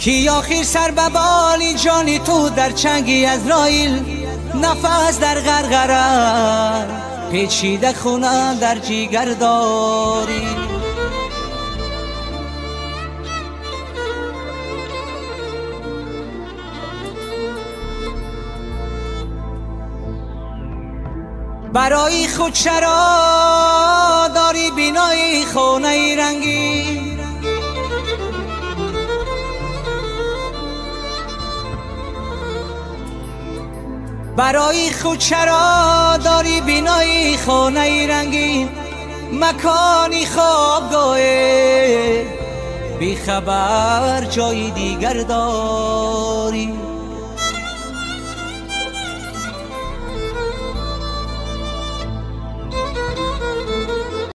کی آخر سر به بالی جانی تو در چنگی ازرائیل، نفس در غرغره پیچیده خونه در جیگر داری. برای خود چرا داری بینای خونه رنگی، برای خود چرا داری بینای خانه رنگین، مکانی خوابگاه بی خبر جای دیگر داری.